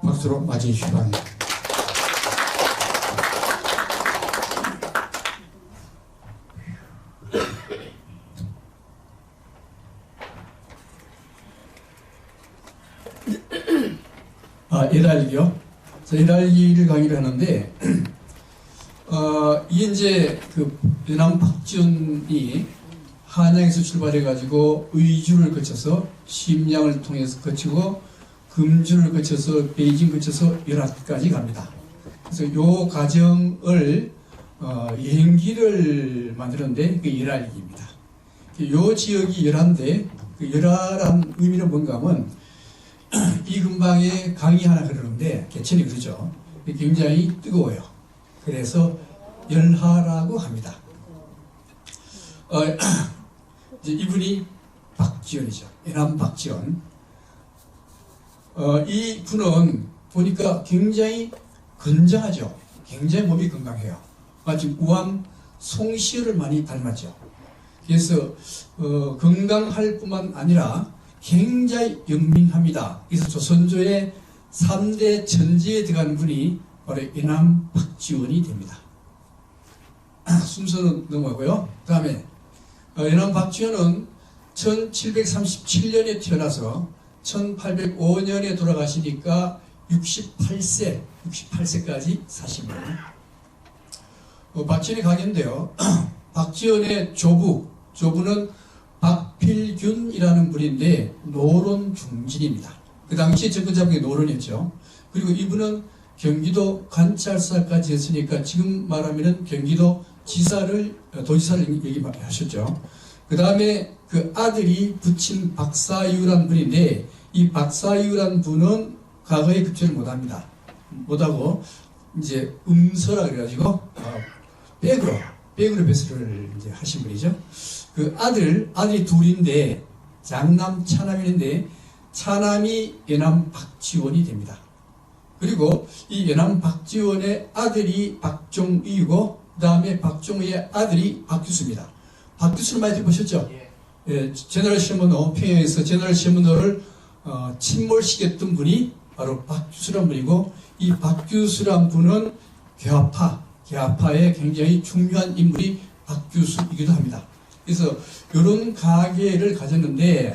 박수로 맞이해 주시기 바랍니다. 예달기요. 예달기를 강의를 하는데, 이게 이제 그 연암 박지원이 한양에서 출발해가지고 의주를 거쳐서 심양을 통해서 거치고 금주를 거쳐서 베이징 거쳐서 열화까지 갑니다. 그래서 요 과정을 여행기를 만드는데 그 열화기입니다. 요 지역이 열화인데 그 열화란 의미는 뭔가 하면 이 근방에 강이 하나 흐르는데 개천이 흐르죠. 굉장히 뜨거워요. 그래서 열화라고 합니다. 이제 이분이 박지원이죠. 연암 박지원. 이 분은 보니까 굉장히 건장하죠. 굉장히 몸이 건강해요. 마치 우암 송시열을 많이 닮았죠. 그래서 건강할 뿐만 아니라 굉장히 영민합니다. 그래서 조선조의 3대 천지에 들어간 분이 바로 연암 박지원이 됩니다. 순서는 넘어가고요. 그 다음에 연암 박지원은 1737년에 태어나서 1805년에 돌아가시니까 68세까지 사십니다. 박지원의 강연인데요. 박지원의 조부는 박필균이라는 분인데 노론 중진입니다. 그 당시에 정권 잡은 게 노론이었죠. 그리고 이분은 경기도 관찰사까지 했으니까 지금 말하면은 경기도 도지사를 얘기하셨죠. 그 다음에 그 아들이 붙인 박사유란 분인데 이 박사유란 분은 과거에 급제를 못합니다. 못하고 이제 음서라 그래가지고 백으로 배설을 이제 하신 분이죠. 그 아들이 둘인데 장남 차남인데 차남이 연암 박지원이 됩니다. 그리고 이 연암 박지원의 아들이 박종의이고 그 다음에 박종의의 아들이 박규수입니다. 박규수를 많이 들어보셨죠? 예, 제너럴 셔먼호, 평양에서 제너럴 셔먼호를 침몰시켰던 분이 바로 박규수란 분이고 이 박규수란 분은 개화파의 굉장히 중요한 인물이 박규수이기도 합니다. 그래서 이런 가계를 가졌는데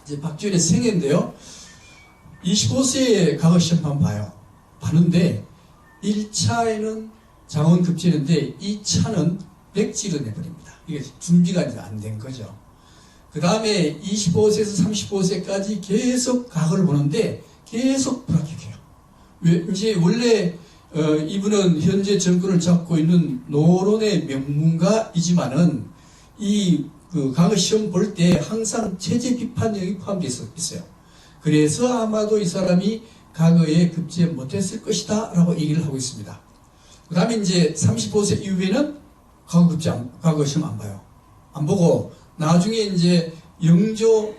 이제 박지원의 생애인데요. 25세에 과거 시험만 봤는데 1차에는 장원급제인데 2차는 백지를 내버립니다. 이게 준비가 이제 안 된 거죠. 그 다음에 25세에서 35세까지 계속 과거를 보는데 계속 불합격해요. 이제 원래 이분은 현재 정권을 잡고 있는 노론의 명문가이지만은 그 과거 시험 볼 때 항상 체제 비판 내용이 포함되어 있어요. 그래서 아마도 이 사람이 과거에 급제 못했을 것이다 라고 얘기를 하고 있습니다. 그 다음에 이제 35세 이후에는 과거 시험 안 봐요. 안 보고 나중에 이제 영조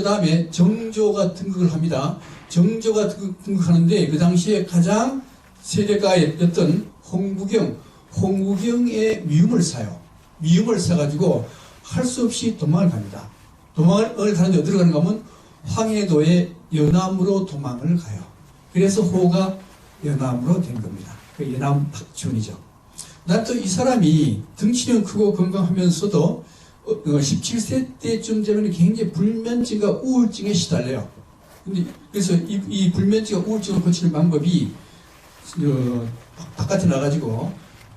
다음에 정조가 등극을 합니다. 정조가 등극하는데 그 당시에 가장 세대가였던 홍구경의 미움을 사요. 미움을 사가지고 할 수 없이 도망을 갑니다. 도망을 가는데 어디로 가는가 하면 황해도의 연암으로 도망을 가요. 그래서 호가 연암으로 된 겁니다. 그 연암 박지원이죠. 난 또 이 사람이 덩치는 크고 건강하면서도 17세 때쯤 되면 굉장히 불면증과 우울증에 시달려요. 그래서 이 불면증과 우울증을 고치는 방법이 바깥에 나가지고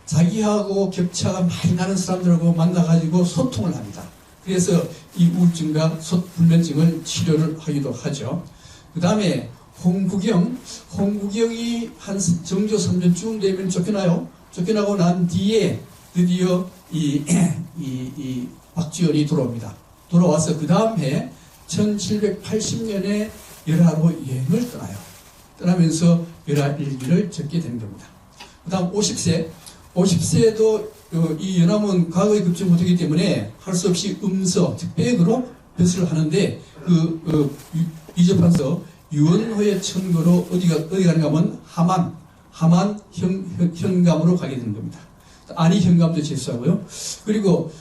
자기하고 격차가 많이 나는 사람들하고 만나가지고 소통을 합니다. 그래서 이 우울증과 불면증을 치료를 하기도 하죠. 그 다음에 홍구경이 한 정조 3년쯤 되면 쫓겨나요. 쫓겨나고 난 뒤에 드디어 이 박지원이 돌아옵니다. 돌아와서 그 다음 해 1780년에 열화로 여행을 떠나요. 떠나면서 열화 일기를 적게 되는 겁니다. 그 다음 50세에도 이 연암은 과거에 급제 못하기 때문에 할 수 없이 음서, 즉 백으로 배설을 하는데 이접한서 유언호의 천거로 어디 가는가 하면 함안 현감으로 가게 되는 겁니다. 안이 현감도 재수하고요. 그리고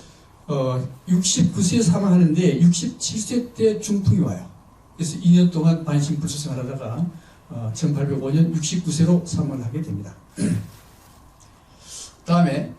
69세에 사망하는데 67세 때 중풍이 와요. 그래서 2년 동안 반신불수 생활하다가 1805년 69세로 사망을 하게 됩니다. 다음에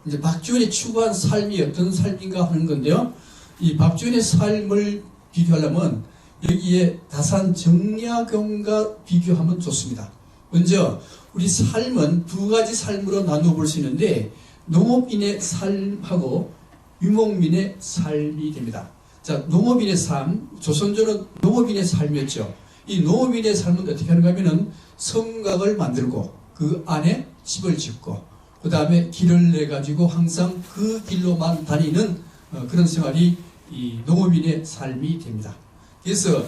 이제 박지원이 추구한 삶이 어떤 삶인가 하는 건데요. 이 박지원의 삶을 비교하려면 여기에 다산 정약용과 비교하면 좋습니다. 먼저 우리 삶은 두 가지 삶으로 나누어 볼 수 있는데 농업인의 삶하고 유목민의 삶이 됩니다. 자, 농업인의 삶, 조선조는 농업인의 삶이었죠. 이 농업인의 삶은 어떻게 하는가 하면은 성곽을 만들고 그 안에 집을 짓고 그 다음에 길을 내가지고 항상 그 길로만 다니는 그런 생활이 이 농업인의 삶이 됩니다. 그래서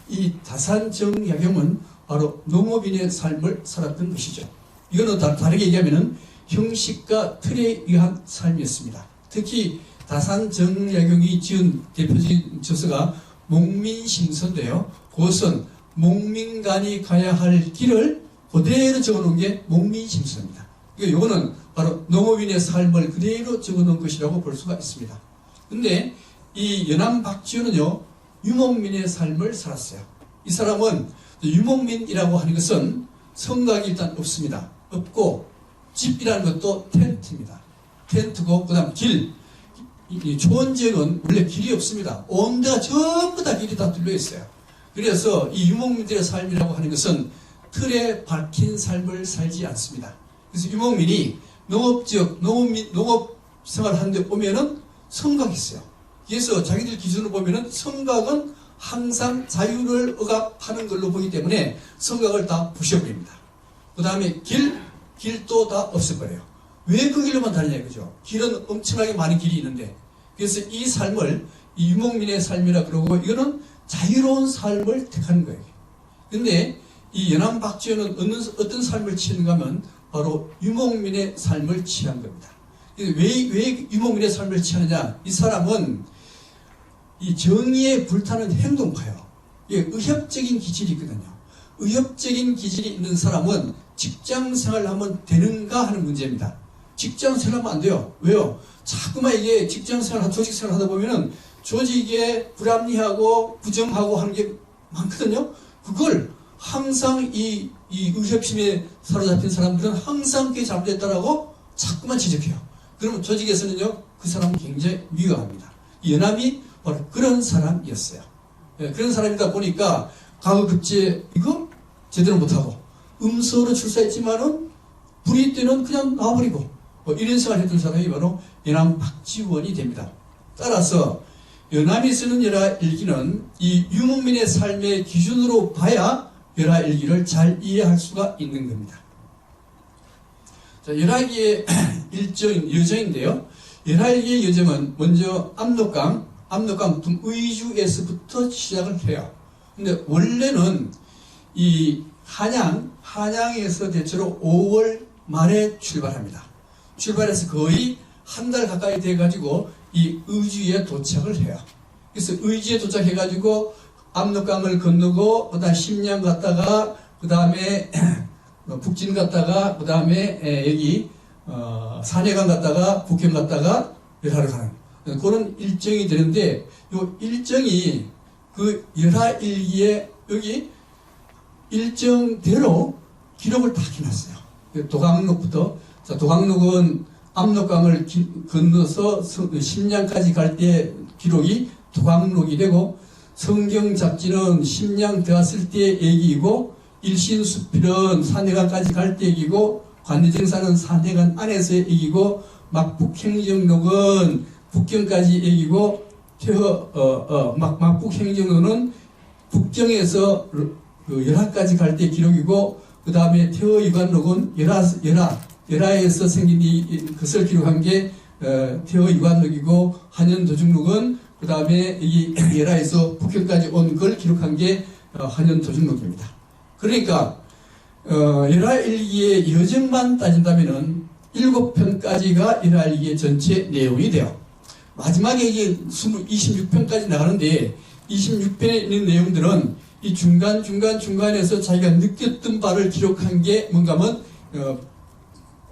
이 다산정약용은 바로 농업인의 삶을 살았던 것이죠. 이거는 다르게 얘기하면은 형식과 틀에 의한 삶이었습니다. 특히 다산정약용이 지은 대표적인 저서가 목민심서인데요. 그것은 목민간이 가야 할 길을 그대로 적어놓은 게 목민심서입니다. 그러니까 이거는 바로 농업인의 삶을 그대로 적어놓은 것이라고 볼 수가 있습니다. 근데 이 연암 박지원은요, 유목민의 삶을 살았어요. 이 사람은 유목민이라고 하는 것은 성곽이 일단 없습니다. 없고 집이라는 것도 텐트입니다. 텐트고 그 다음 길. 이 좋은 지역은 원래 길이 없습니다. 온 데가 전부 다 길이 다 뚫려 있어요. 그래서 이 유목민들의 삶이라고 하는 것은 틀에 박힌 삶을 살지 않습니다. 그래서 유목민이 농업지역, 농업 생활하는데 오면은 성곽이 있어요. 그래서 자기들 기준으로 보면은 성곽은 항상 자유를 억압하는 걸로 보기 때문에 성곽을 다 부셔버립니다. 그 다음에 길도 다 없애버려요. 왜 그 길로만 다니냐 이거죠. 길은 엄청나게 많은 길이 있는데. 그래서 이 삶을 이 유목민의 삶이라 그러고 이거는 자유로운 삶을 택하는 거예요. 근데 이 연암 박지원은 어떤 삶을 취했는가 하면 바로 유목민의 삶을 취한 겁니다. 왜 유목민의 삶을 취하느냐? 이 사람은 이 정의에 불타는 행동파예요. 의협적인 기질이 있거든요. 의협적인 기질이 있는 사람은 직장 생활을 하면 되는가 하는 문제입니다. 직장 생활하면 안 돼요. 왜요? 자꾸만 이게 직장 생활, 조직 생활 하다 보면은 조직에 불합리하고 부정하고 하는 게 많거든요. 그걸 항상 이 의협심에 사로잡힌 사람들은 항상 그게 잘못됐다라고 자꾸만 지적해요. 그러면 조직에서는요, 그 사람은 굉장히 위험합니다. 연암이 바로 그런 사람이었어요. 그런 사람이다 보니까 가급급제 이거 제대로 못하고 음서로 출사했지만은 불의 때는 그냥 나와버리고 이런 생활을 했던 사람이 바로 연암 박지원이 됩니다. 따라서 연암이 쓰는 열하일기는 이 유목민의 삶의 기준으로 봐야 열하일기를 잘 이해할 수가 있는 겁니다. 자, 열하일기의 여정인데요. 열하일기의 여정은 먼저 압록강 의주에서부터 시작을 해요. 근데 원래는 이 한양에서 대체로 5월 말에 출발합니다. 출발해서 거의 한 달 가까이 돼가지고 이 의주에 도착을 해요. 그래서 의주에 도착해가지고 압록강을 건너고 그다음 심양 갔다가 그 다음에 북진 갔다가 그 다음에 여기 산해강 갔다가 북경 갔다가 열하를 가는 그런 일정이 되는데 이 일정이 그 열하일기에 여기 일정대로 기록을 다 해놨어요. 도강록부터 도강록은 압록강을 건너서 심양까지 갈 때 기록이 도강록이 되고 성경잡지는 심양 들어갔을 때 얘기이고 일신수필은 산해강까지 갈 때 얘기고 관내정사는 산해강 안에서 얘기고 막북행정록은 북경까지 얘기고 막북행정록은 북경에서 열하까지 갈 때 기록이고 그 다음에 태허유관록은 열하에서 생긴 것을 기록한 게 태허유관록이고 한현도중록은 그 다음에 이 열하에서 북경까지 온 걸 기록한 게 한현도중록입니다. 그러니까 열하일기의 여정만 따진다면은 7편까지가 열하일기의 전체 내용이 돼요. 마지막에 이게 26편까지 나가는데 26편에 있는 내용들은 이 중간에서 자기가 느꼈던 바를 기록한 게 뭔가 하면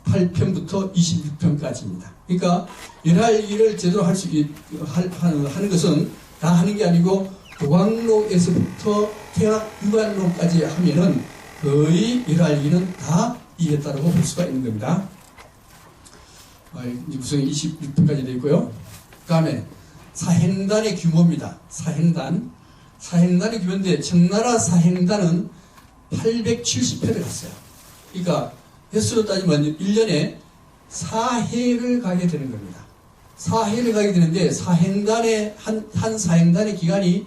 8편부터 26편까지입니다. 그러니까 열할기를 제대로 하는 것은 다 하는 게 아니고 도광록에서부터 태학 유관록까지 하면은 거의 열할기는 다 이겼다고 볼 수가 있는 겁니다. 구성이 26편까지 되어 있고요. 그 다음에 사행단의 규모입니다. 사행단의 규모인데 청나라 사행단은 870회를 갔어요. 그러니까 횟수로 따지면 1년에 4회를 가게 되는 겁니다. 4회를 가게 되는데 한 사행단의 기간이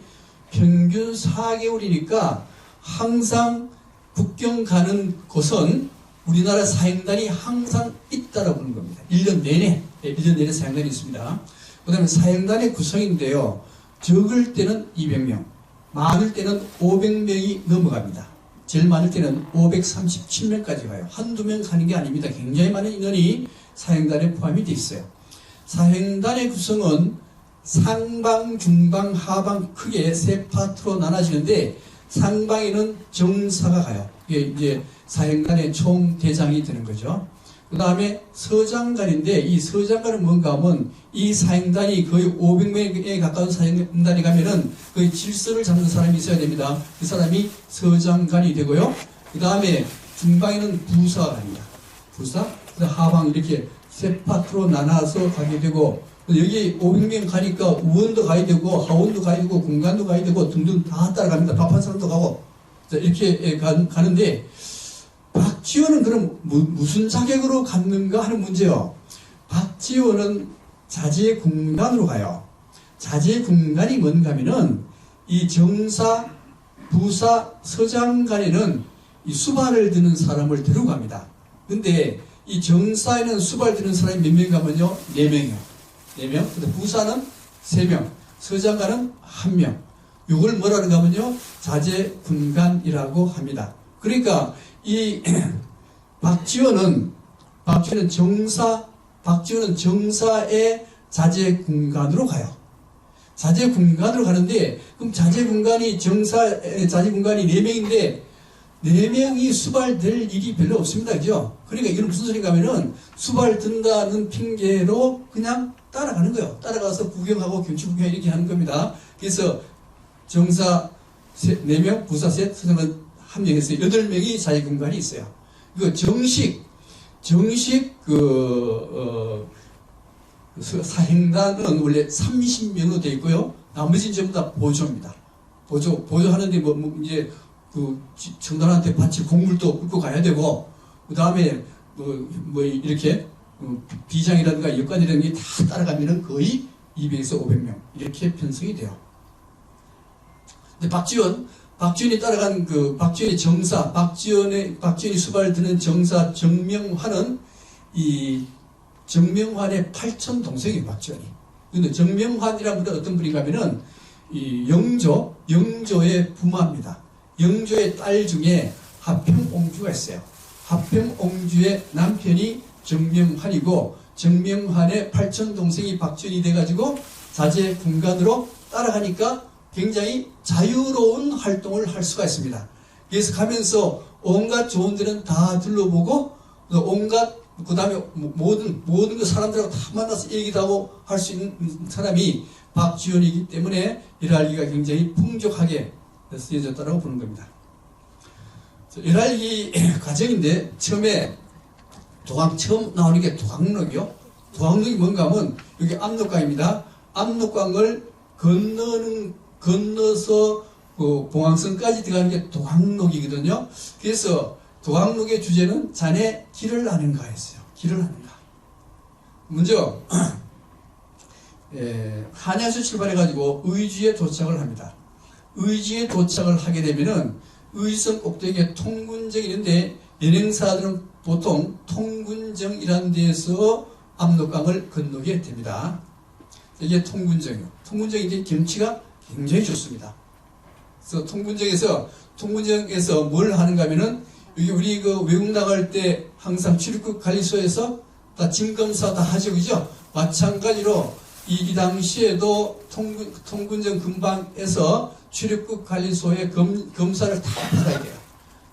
평균 4개월이니까 항상 국경 가는 곳은 우리나라 사행단이 항상 있다라고 보는 겁니다. 1년 내내 사행단이 있습니다. 그 다음에 사행단의 구성인데요. 적을 때는 200명, 많을 때는 500명이 넘어갑니다. 제일 많을 때는 537명까지 가요. 한두 명 가는 게 아닙니다. 굉장히 많은 인원이 사행단에 포함이 되어 있어요. 사행단의 구성은 상방, 중방, 하방 크게 세 파트로 나눠지는데 상방에는 정사가 가요. 이게 이제 사행단의 총대장이 되는 거죠. 그 다음에 서장관인데 이 서장관은 뭔가 하면 이 사행단이 거의 500명에 가까운 사행단이 가면은 거의 질서를 잡는 사람이 있어야 됩니다. 그 사람이 서장관이 되고요. 그 다음에 중방에는 부사가 갑니다. 부사, 그 다음 하방 이렇게 세 파트로 나눠서 가게 되고 여기 500명 가니까 우원도 가야 되고 하원도 가야 되고 공간도 가야 되고 등등 다 따라갑니다. 밥한 사람도 가고 이렇게 가는데 박지원은 그럼 무슨 자격으로 갔는가 하는 문제요. 박지원은 자제군관으로 가요. 자제군관이 뭔가 하면은 이 정사, 부사, 서장관에는 이 수발을 드는 사람을 데리고 갑니다. 근데 이 정사에는 수발 드는 사람이 몇 명 가면요? 4명이요. 4명. 근데 부사는 3명. 서장관은 1명. 이걸 뭐라는가 하면요? 자제군관이라고 합니다. 그러니까 이 박지원은 정사의 자제군관으로 가요. 자제군관으로 가는데 그럼 자제군관이 자제군관이 4명인데 4명이 수발될 일이 별로 없습니다. 그죠? 그러니까 이건 무슨 소리인가 하면은 수발 든다는 핑계로 그냥 따라가는 거예요. 따라가서 구경하고 경치 구경 이렇게 하는 겁니다. 그래서 정사 4명, 부사 셋, 서장관 1명 해서 8명이 자제군관이 있어요. 이거 정식 사행단은 원래 30명으로 되어 있고요. 나머지는 전부 다 보조입니다. 보조하는데 이제 청단한테 바칠 곡물도 끌고 가야 되고, 그 다음에 이렇게 비장이라든가 역관이라든가 다 따라가면은 거의 200에서 500명 이렇게 편성이 돼요. 근데 박지원이 따라간 박지원의 정사, 박지원이 수발을 드는 정사 정명환은 이 정명환의 8촌 동생이에요, 박지원이. 근데 정명환이라는 분은 어떤 분인가 하면은 이 영조의 부마입니다. 영조의 딸 중에 하평옹주가 있어요. 하평옹주의 남편이 정명환이고 정명환의 8촌 동생이 박지원이 돼가지고 자제군관으로 따라가니까 굉장히 자유로운 활동을 할 수가 있습니다. 그래서 가면서 온갖 좋은 데는 다 둘러보고 그 다음에 모든 그 사람들하고 다 만나서 얘기도 하고 할 수 있는 사람이 박지원이기 때문에 열할기가 굉장히 풍족하게 쓰여졌다고 보는 겁니다. 열할기 과정인데 처음에 처음 나오는 게 도광록이요. 도광록이 뭔가 하면 여기 압록강입니다. 압록강을 건너서 봉황성까지 들어가는 게 도광록이거든요. 그래서 도광록의 주제는 자네 길을 아는가였어요. 길을 아는가. 먼저 한양에서 출발해가지고 의주에 도착을 합니다. 의주에 도착을 하게 되면은 의성 꼭대기에 통군정이 있는데 연행사들은 보통 통군정이라는 데에서 압록강을 건너게 됩니다. 이게 통군정이요. 통군정이 경치가 굉장히 좋습니다. 그래서 통군정에서 뭘 하는가 하면은 여기 우리 외국 나갈 때 항상 출입국 관리소에서 다 짐검사 다 하죠, 그죠? 마찬가지로 이 당시에도 통군정 근방에서 출입국 관리소에 검사를 다 받아야 돼요.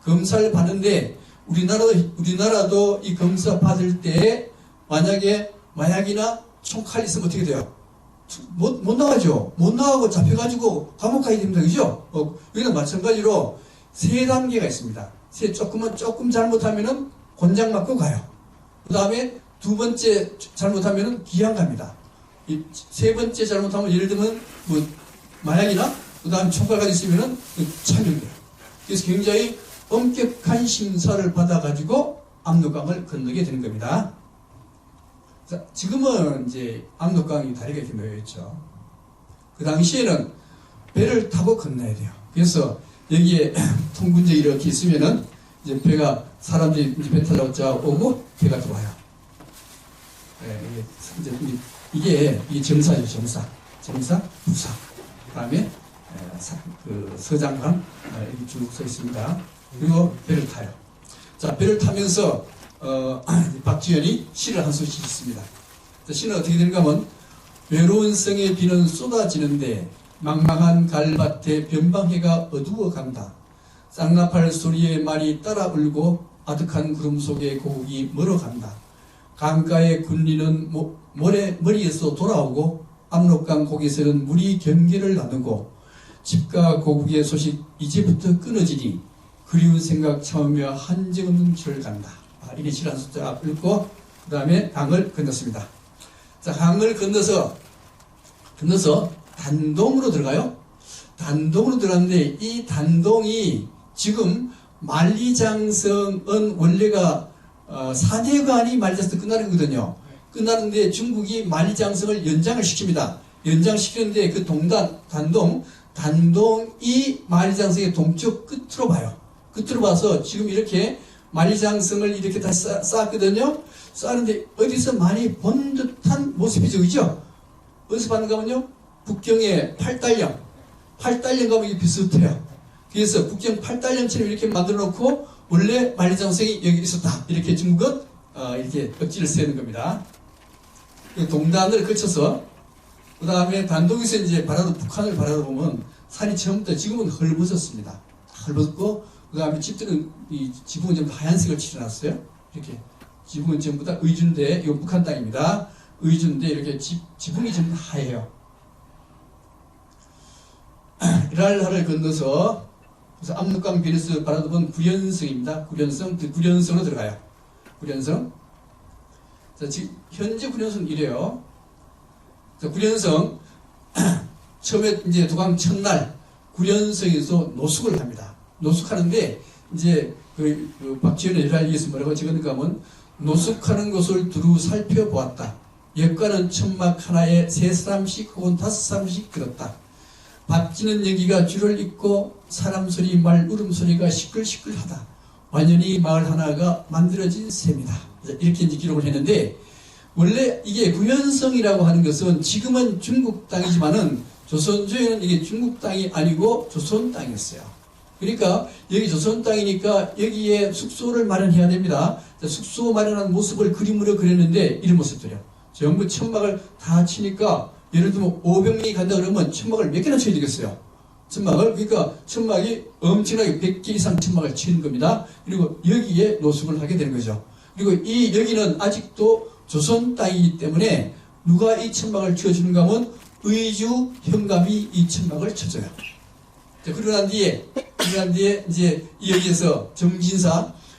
검사를 받는데 우리나라도 이 검사 받을 때 만약에 마약이나 총칼 있으면 어떻게 돼요? 못 나가죠. 못 나가고 잡혀가지고 감옥 가야 됩니다. 그죠? 여기는 마찬가지로 세 단계가 있습니다. 조금 잘못하면은 권장 맞고 가요. 그 다음에 두 번째 잘못하면은 기한 갑니다. 세 번째 잘못하면 예를 들면 뭐 마약이나 그 다음 총칼까지 있으면은 참여돼요. 그래서 굉장히 엄격한 심사를 받아가지고 압록강을 건너게 되는 겁니다. 자, 지금은 이제 압록강이 다리가 이렇게 놓여 있죠. 그 당시에는 배를 타고 건너야 돼요. 그래서 여기에 통군제 이렇게 있으면은 이제 배가 사람들이 이제 배 타러 오고 배가 들어와요. 네, 이게 정사죠, 정사, 부사. 그 다음에 서장관 이렇게 쭉 서 있습니다. 그리고 배를 타요. 자, 배를 타면서 박지현이 시를 한 소씩 있습니다. 시는 어떻게 되는가 하면 외로운 성에 비는 쏟아지는데 망망한 갈밭에 변방해가 어두워간다. 쌍나팔 소리에 말이 따라 울고 아득한 구름 속에 고국이 멀어간다. 강가의 군리는 머리에서 돌아오고 압록강 고개에서는 물이 경계를 나누고 집과 고국의 소식 이제부터 끊어지니 그리운 생각 참으며 한정없는 길을 간다. 이게 시를 한 숫자 읽고 그 다음에 강을 건넜습니다. 자, 강을 건너서 단동으로 들어가요. 단동으로 들어갔는데 이 단동이 지금 만리장성은 원래가 사대관이 만리장성 끝나는 거거든요. 끝나는데 중국이 만리장성을 연장을 시킵니다. 연장시키는데 그 단동이 만리장성의 동쪽 끝으로 봐요. 끝으로 봐서 지금 이렇게 만리장성을 이렇게 다 쌓았거든요. 쌓았는데 어디서 많이 본 듯한 모습이죠. 그죠? 어디서 봤는가 하면요. 북경의 팔달령 가면 이게 비슷해요. 그래서 북경 팔달령처럼 이렇게 만들어 놓고 원래 만리장성이 여기 있었다. 이렇게 중국은 이렇게 억지를 세우는 겁니다. 동단을 거쳐서 그 다음에 단동에서 이제 북한을 바라보면 산이 처음부터 지금은 헐벗었습니다. 헐벗고 그 다음에 집들은 이 지붕은 전부 하얀색을 칠해놨어요. 이렇게 지붕은 전부 다 의주인데 이거 북한 땅입니다. 의주인데 이렇게 지붕이 전부 하얘요. 이랄하를 건너서 그래서 압록강 비례서 바라보면 구련성입니다. 구련성으로 들어가요. 구련성. 자, 지금 현재 구련성 이래요. 자, 구련성 처음에 이제 도강 첫날 구련성에서 노숙을 합니다. 노숙하는데 이제 박지현의 일할리에서 뭐라고 적었는가 하면 노숙하는 곳을 두루 살펴보았다. 역과는 천막 하나에 3사람씩 혹은 5사람씩 들었다. 밭지는 여기가 줄을 잇고 사람 소리 말 울음소리가 시끌시끌하다. 완전히 마을 하나가 만들어진 셈이다. 이렇게 이제 기록을 했는데 원래 이게 구현성이라고 하는 것은 지금은 중국 땅이지만은 조선조에는 이게 중국 땅이 아니고 조선 땅이었어요. 그러니까 여기 조선 땅이니까 여기에 숙소를 마련해야 됩니다. 숙소 마련한 모습을 그림으로 그렸는데 이런 모습들이요. 전부 천막을 다 치니까 예를 들면 500명이 간다 그러면 천막을 몇 개나 쳐야 되겠어요? 천막을. 그러니까 천막이 엄청나게 100개 이상 천막을 치는 겁니다. 그리고 여기에 노숙을 하게 되는 거죠. 그리고 여기는 아직도 조선 땅이기 때문에 누가 이 천막을 치워주는가 하면 의주 현감이 이 천막을 쳐줘요. 자, 그러고 난 뒤에 이제 여기에서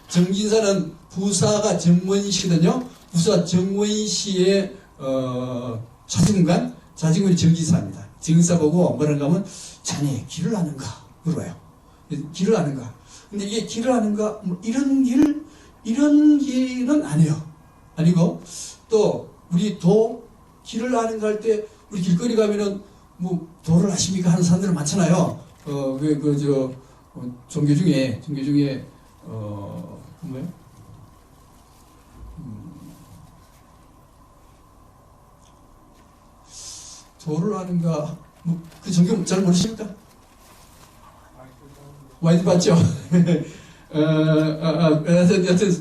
정진사는 부사가 정원시거든요. 부사 정원시의 자진군이 정진사입니다. 정진사 보고 뭐라는가 하면 자네 길을 아는가 물어요. 길을 아는가. 근데 이게 길을 아는가 뭐 이런 길은 아니고 또 우리 길을 아는가 할 때 우리 길거리 가면은 뭐 도를 아십니까 하는 사람들은 많잖아요. 종교 중에 뭐예요? 도를 아는가 뭐 그 종교 잘 모르십니까? 많이 봤죠? 여튼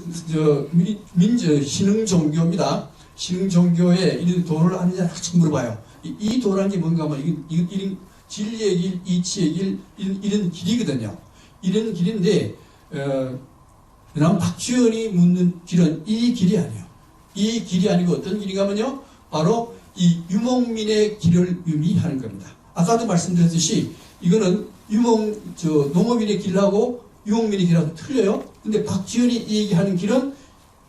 신흥 종교입니다. 신흥 종교에 이 도를 아느냐 자꾸 물어봐요. 이 도라는 게 뭔가 하면 진리의 길, 이치의 길, 이런 길이거든요. 이런 길인데 그다음 박지원이 묻는 길은 이 길이 아니에요. 이 길이 아니고 어떤 길인가 하면요, 바로 이 유목민의 길을 의미하는 겁니다. 아까도 말씀드렸듯이 이거는 농업인의 길하고 유목민의 길하고 틀려요. 근데 박지원이 얘기하는 길은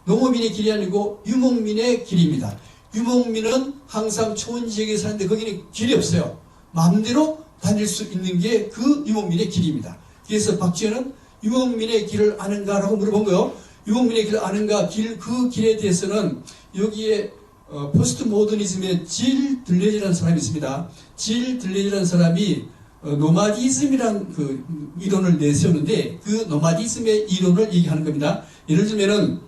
농업인의 길이 아니고 유목민의 길입니다. 유목민은 항상 초원 지역에 사는데 거기는 길이 없어요. 마음대로 다닐 수 있는 게 그 유목민의 길입니다. 그래서 박지원은 유목민의 길을 아는가라고 물어본 거요. 유목민의 길을 아는가, 그 길에 대해서는 여기에 포스트 모더니즘의 질 들레즈라는 사람이 있습니다. 질 들레즈라는 사람이 노마디즘이라는 그 이론을 내세우는데 그 노마디즘의 이론을 얘기하는 겁니다. 예를 들면은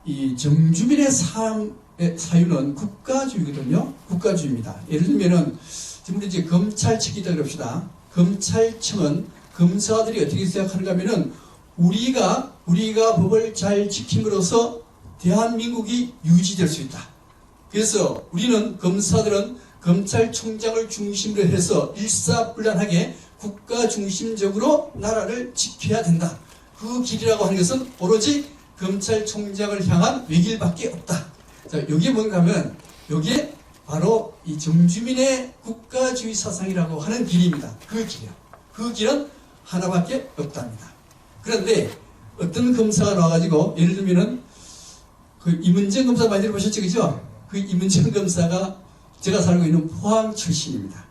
이 정주민의 삶의 사유는 국가주의거든요. 국가주의입니다. 예를 들면은 지금 이제 검찰청이다 그럽시다. 검찰청은 검사들이 어떻게 생각하는가 하면은 우리가 법을 잘 지킴으로써 대한민국이 유지될 수 있다. 그래서 우리는 검사들은 검찰총장을 중심으로 해서 일사불란하게 국가 중심적으로 나라를 지켜야 된다. 그 길이라고 하는 것은 오로지 검찰총장을 향한 외길밖에 없다. 자, 여기에 뭔가 하면 여기에 바로 이 정주민의 국가주의 사상이라고 하는 길입니다. 그 길이요. 그 길은 하나밖에 없답니다. 그런데 어떤 검사가 나와가지고 예를 들면은 그 임은정 검사 많이 들어보셨죠, 그죠? 그 임은정 검사가 제가 살고 있는 포항 출신입니다.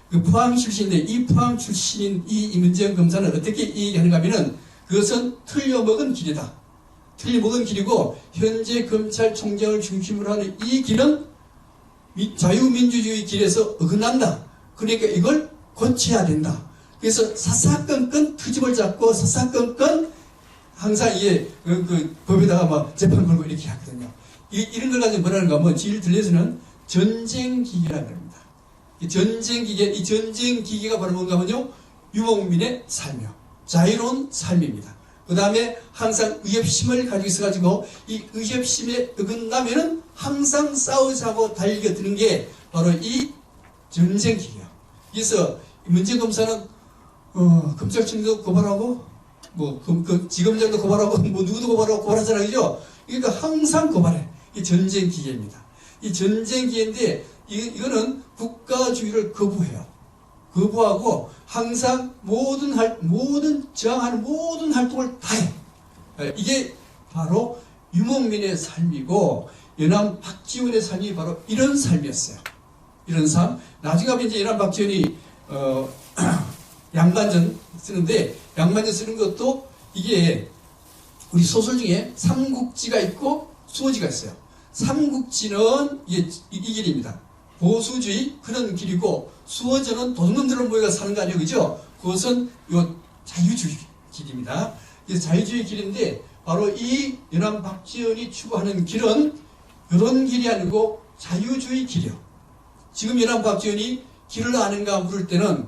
그 포항 출신인데 이 포항 출신인 이 임은정 검사는 어떻게 얘기하는가 하면은 그것은 틀려먹은 길이다. 틀려먹은 길이고 현재 검찰총장을 중심으로 하는 이 길은 자유민주주의 길에서 어긋난다. 그러니까 이걸 고쳐야 된다. 그래서 사사건건 트집을 잡고 사사건건 항상 이게 그 법에다가 막 재판 걸고 이렇게 하거든요. 이런 걸 가지고 뭐라는가 하면 질 들려서는 전쟁기계라는 겁니다. 이 전쟁기계가 바로 뭔가 하면요, 유목민의 삶이요, 자유로운 삶입니다. 그 다음에 항상 의협심을 가지고 있어가지고 이 의협심에 어긋나면은 항상 싸우자고 달겨드는 게 바로 이 전쟁기계요. 그래서 문제 검사는 검찰청도 고발하고 지검장도 고발하고 누구도 고발하고 고발하잖아요, 그죠? 그러니까 항상 고발해. 이 전쟁기계입니다. 이 전쟁기계인데 이거는 국가주의를 거부해요. 거부하고 항상 저항하는 모든 활동을 다 해. 이게 바로 유목민의 삶이고 연암 박지원의 삶이 바로 이런 삶이었어요. 이런 삶. 나중에 가면 이제 연암 박지원이 양반전 쓰는데 양반전 쓰는 것도 이게 우리 소설 중에 삼국지가 있고 수어지가 있어요. 삼국지는 이 길입니다. 보수주의 그런 길이고 수어전은 도둑놈들은 모여가 사는 거 아니에요, 그죠? 그것은 요 자유주의 길입니다. 그래서 자유주의 길인데 바로 이 연암 박지원이 추구하는 길은 이런 길이 아니고 자유주의 길이요. 지금 연암 박지원이 길을 아는가 물을 때는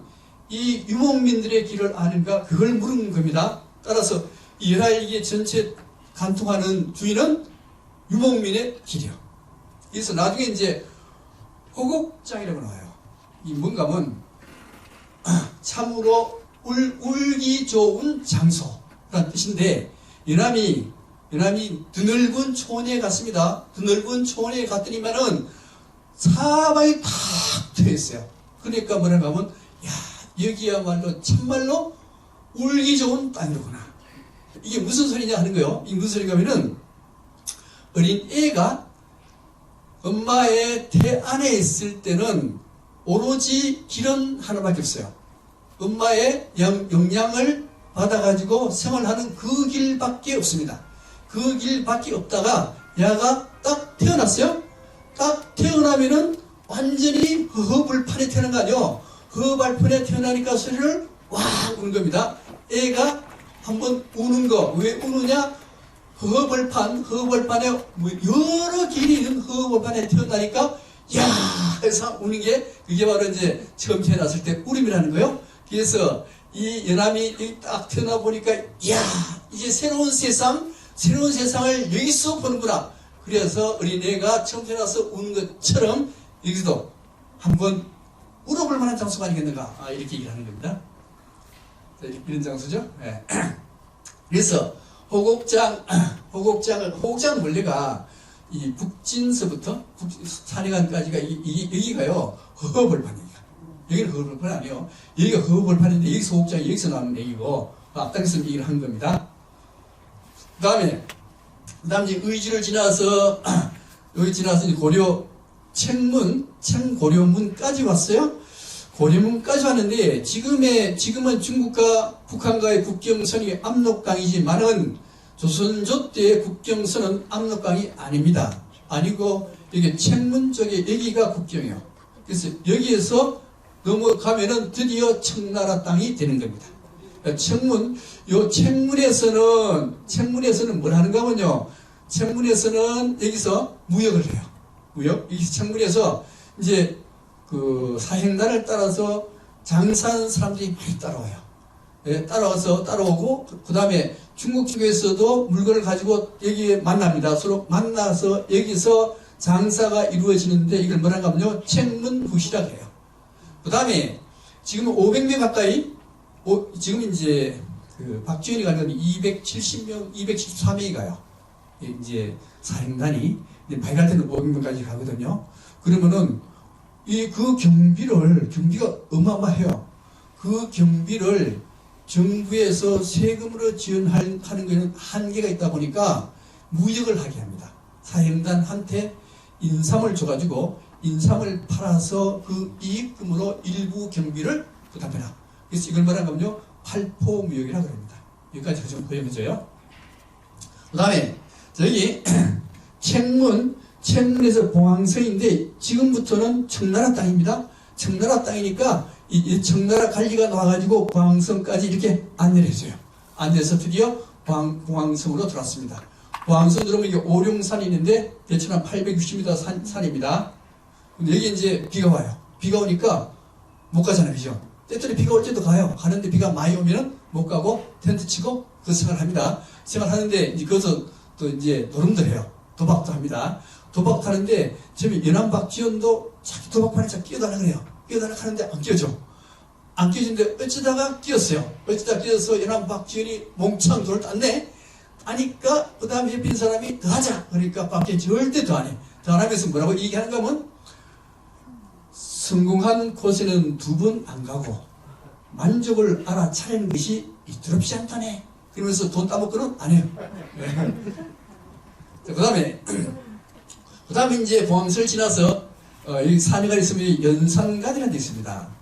이 유목민들의 길을 아는가 그걸 물은 겁니다. 따라서 이 열하일기 전체 간통하는 주의는 유목민의 길이요. 그래서 나중에 이제 호곡장이라고 나와요. 이 뭔가 하면 참으로 울기 좋은 장소라는 뜻인데 연암이 드넓은 초원에 갔습니다. 드넓은 초원에 갔더니만은 사방이 탁 트여 있어요. 그러니까 뭐라고 하면 야, 여기야말로 참말로 울기 좋은 땅이로구나. 이게 무슨 소리냐 하는 거예요. 이게 무슨 소리가 하면은 어린 애가 엄마의 태 안에 있을 때는 오로지 길은 하나밖에 없어요. 엄마의 영양을 받아가지고 생활하는 그 길밖에 없습니다. 그 길밖에 없다가 야가 딱 태어났어요. 딱 태어나면은 완전히 허허벌판에 태어난 거 아니에요. 허허벌판에 태어나니까 소리를 왕 우는 겁니다. 애가 한번 우는 거. 왜 우느냐? 허허벌판에 뭐 여러 길이 있는 허허벌판에 태어나니까 야 해서 우는 게 그게 바로 이제 처음 태어났을 때 울음이라는 거예요. 그래서 이 연암이 딱 태어나 보니까 야 이제 새로운 세상을 여기서 보는구나. 그래서 어린애가 처음 태어나서 우는 것처럼 여기서도 한번 물어볼 만한 장소가 아니겠는가? 이렇게 얘기를 하는 겁니다. 자, 이런 장소죠. 네. 그래서 호곡장은 원래가 이 북진서부터 산해관까지가 여기가요 허허벌판입니다. 여기는 허허벌판 아니에요. 여기가 허허벌판인데 여기서 호곡장이 여기서 나오는 얘기고 앞당에서 얘기를 한 겁니다. 그 다음에 이제 의주를 지나서 여기 지나서 이제 고려 청고려문까지 왔어요. 고려문까지 왔는데 지금은 중국과 북한과의 국경선이 압록강이지만은 조선조 때의 국경선은 압록강이 아닙니다. 아니고 여기 청문 쪽에 여기가 국경이에요. 그래서 여기에서 넘어가면은 드디어 청나라 땅이 되는 겁니다. 청문에서는 뭘 하는가 하면요. 청문에서는 여기서 무역을 해요. 여기서 청문에서 이제 그 사행단을 따라서 장사하는 사람들이 많이 따라와요. 네, 따라오고, 그 다음에 중국 쪽에서도 물건을 가지고 여기에 만납니다. 서로 만나서 여기서 장사가 이루어지는데 이걸 뭐라고 하면요. 청문후시라고 해요. 그 다음에 지금 500명 가까이, 지금 이제 그 박지원이 가는 270명, 274명이 가요. 이제 사행단이 발갈 때는 500명까지 가거든요. 그러면은 그 경비가 어마어마해요. 그 경비를 정부에서 세금으로 지원하는 것에는 한계가 있다 보니까 무역을 하게 합니다. 사행단한테 인삼을 줘가지고 인삼을 팔아서 그 이익금으로 일부 경비를 부담해라. 그래서 이걸 뭐라고 하면요. 팔포무역이라고 합니다. 여기까지 좀 보여줘요. 그 다음에 저기 청문에서 봉황성인데 지금부터는 청나라 땅입니다. 청나라 땅이니까 이 청나라 관리가 나와가지고 봉황성까지 이렇게 안내를 해줘요. 안내해서 드디어 봉황성으로 들어왔습니다. 봉황성 들어오면 이게 오룡산이 있는데 대충 한 860m 산입니다. 근데 여기 이제 비가 와요. 비가 오니까 못 가잖아요. 그죠? 때때로 비가 올 때도 가요. 가는데 비가 많이 오면은 못 가고 텐트 치고 그 생활을 합니다. 생활하는데 이제 거기서 또 이제 노름도 해요. 도박도 합니다. 도박하는데 지금 연안박지원도 자기 도박판에 자꾸 끼어달라 그래요. 끼어달라 하는데 안 끼어져. 안 끼어지는데 어쩌다가 끼었어요. 어쩌다 끼어서 연안박지원이 몽창 돌을 땄네. 아니까 그 다음에 옆에 있는 사람이 더 하자. 그러니까 밖에 절대 더 안 해. 더 안 하면서 뭐라고 얘기하는가 하면 성공한 곳에는 두 번 안 가고 만족을 알아차리는 것이 이투럽지 않다네. 그러면서 돈 따먹고는 안 해요. 그 다음에 이제 봉황성을 지나서 여기 산에가 있으면 연산간이라는 데 있습니다.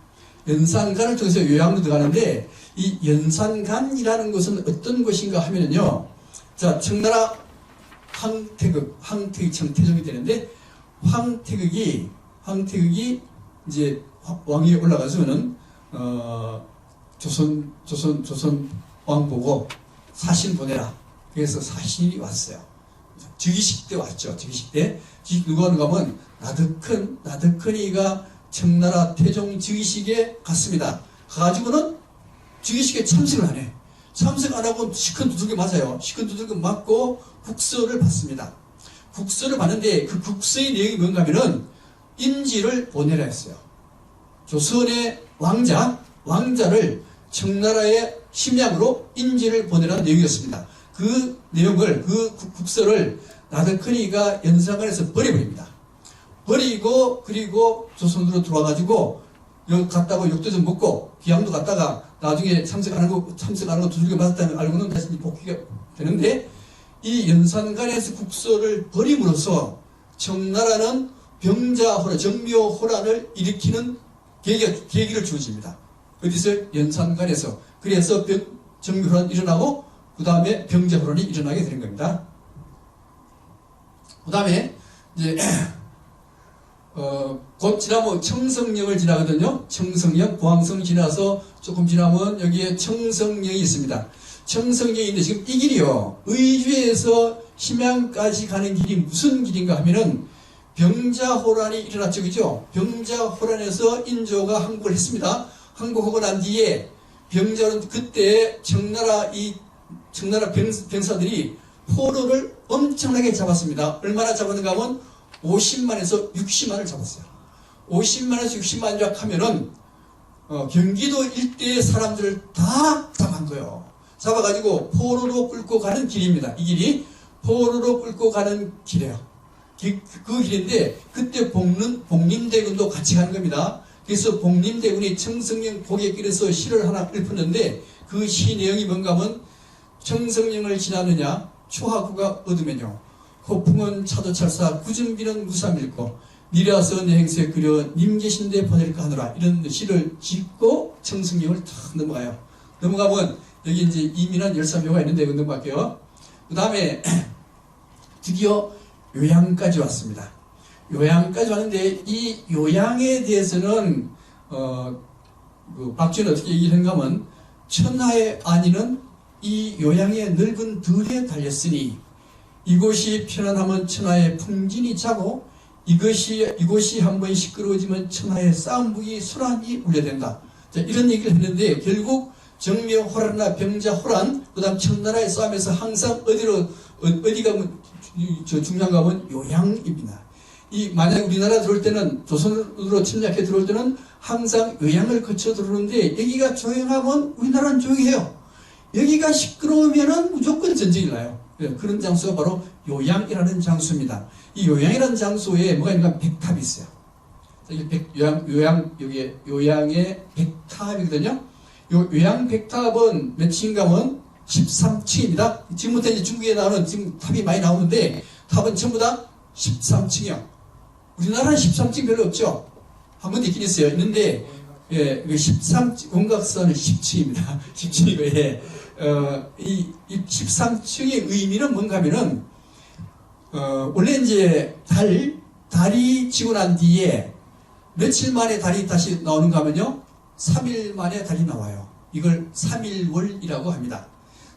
연산간을 통해서 요양로 들어가는데 이 연산간이라는 것은 어떤 곳인가 하면은요. 자, 청나라 황태극 청태종이 되는데 황태극이 이제 왕위에 올라가서는 조선 왕 보고 사신 보내라. 그래서 사신이 왔어요. 즉위식 때 왔죠. 즉위식 때. 누가 하는가 하면 나덕헌이가 청나라 태종 즉위식에 갔습니다. 가가지고는 즉위식에 참석을 안 해. 참석 안 하고 시큰 두들겨 맞아요. 시큰 두들겨 맞고 국서를 받습니다. 국서를 받는데 그 국서의 내용이 뭔가 하면은 인지를 보내라 했어요. 조선의 왕자를 청나라의 심양으로 인지를 보내라는 내용이었습니다. 그 내용을, 그 국서를 나덕헌이가 연산간에서 버려버립니다. 버리고, 그리고 조선으로 들어와가지고, 여기 갔다고 욕도 좀 먹고, 기양도 갔다가, 나중에 참석 안 하고 두들겨 맞았다는 알고는 다시 복귀가 되는데, 이 연산간에서 국서를 버림으로써 청나라는 병자호란, 정묘호란을 일으키는 계기를 주어집니다. 어디서? 연산간에서. 그래서 정묘호란이 일어나고, 그 다음에 병자호란이 일어나게 되는 겁니다. 그 다음에, 이제, 곧 지나면 청성령을 지나거든요. 청성령, 봉황성 지나서 조금 지나면 여기에 청성령이 있습니다. 청성령인데 지금 이 길이요. 의주에서 심양까지 가는 길이 무슨 길인가 하면은 병자호란이 일어났죠. 그죠? 병자호란에서 인조가 항복을 했습니다. 항복하고 난 뒤에 병자호란 그때 청나라 병사들이 포로를 엄청나게 잡았습니다. 얼마나 잡았는가 하면 50만에서 60만을 잡았어요. 50만 원씩 60만 원씩 하면은 경기도 일대의 사람들을 다 잡은 거예요. 잡아가지고 포로로 끌고 가는 길입니다. 이 길이 포로로 끌고 가는 길이에요. 그 길인데 그때 복림대군도 같이 가는 겁니다. 그래서 복림대군이 청성령 고갯길에서 시를 하나 읊었는데 그 시 내용이 뭔가 하면 청성령을 지나느냐 초하구가 얻으면요 호풍은 차도찰사 구준비는 무삼일고 니라서 내 행세 그려 님 계신데 보낼까 하노라 이런 시를 짓고 청성령을 탁 넘어가요. 넘어가면 여기 이제 이민한 열사묘가 있는데 넘어갈게요. 그 다음에 드디어 요양까지 왔습니다. 요양까지 왔는데 이 요양에 대해서는 박쥐는 어떻게 얘기를 했는가 하면 천하의 안위는 이 요양의 넓은 들에 달렸으니 이곳이 편안하면 천하의 풍진이 자고 이곳이 한번 시끄러워지면 천하의 싸움북이 소란이 울려댄다. 자, 이런 얘기를 했는데 결국 정묘호란이나 병자호란 그 다음 청나라의 싸움에서 항상 어디가 중요한 가면 요양입니다. 만약 우리나라 들어올 때는 조선으로 침략해 들어올 때는 항상 요양을 거쳐 들어오는데 여기가 조용하면 우리나라는 조용해요. 여기가 시끄러우면은 무조건 전쟁이 나요. 그런 장소가 바로 요양이라는 장소입니다. 이 요양이라는 장소에 뭐가 있는가? 백탑이 있어요. 여기 요양의 백탑이거든요. 요양 백탑은 몇 층인가 하면 13층입니다. 지금부터 이제 중국에 나오는 지금 탑이 많이 나오는데 탑은 전부 다 13층이요. 우리나라는 13층 별로 없죠. 한 번도 있긴 있어요. 있는데, 예, 13층, 원각선은 10층입니다. 10층이고, 예. 이 13층의 의미는 뭔가 하면은, 원래 이제 달이 지고 난 뒤에 며칠 만에 달이 다시 나오는가 하면요. 3일 만에 달이 나와요. 이걸 3일월이라고 합니다.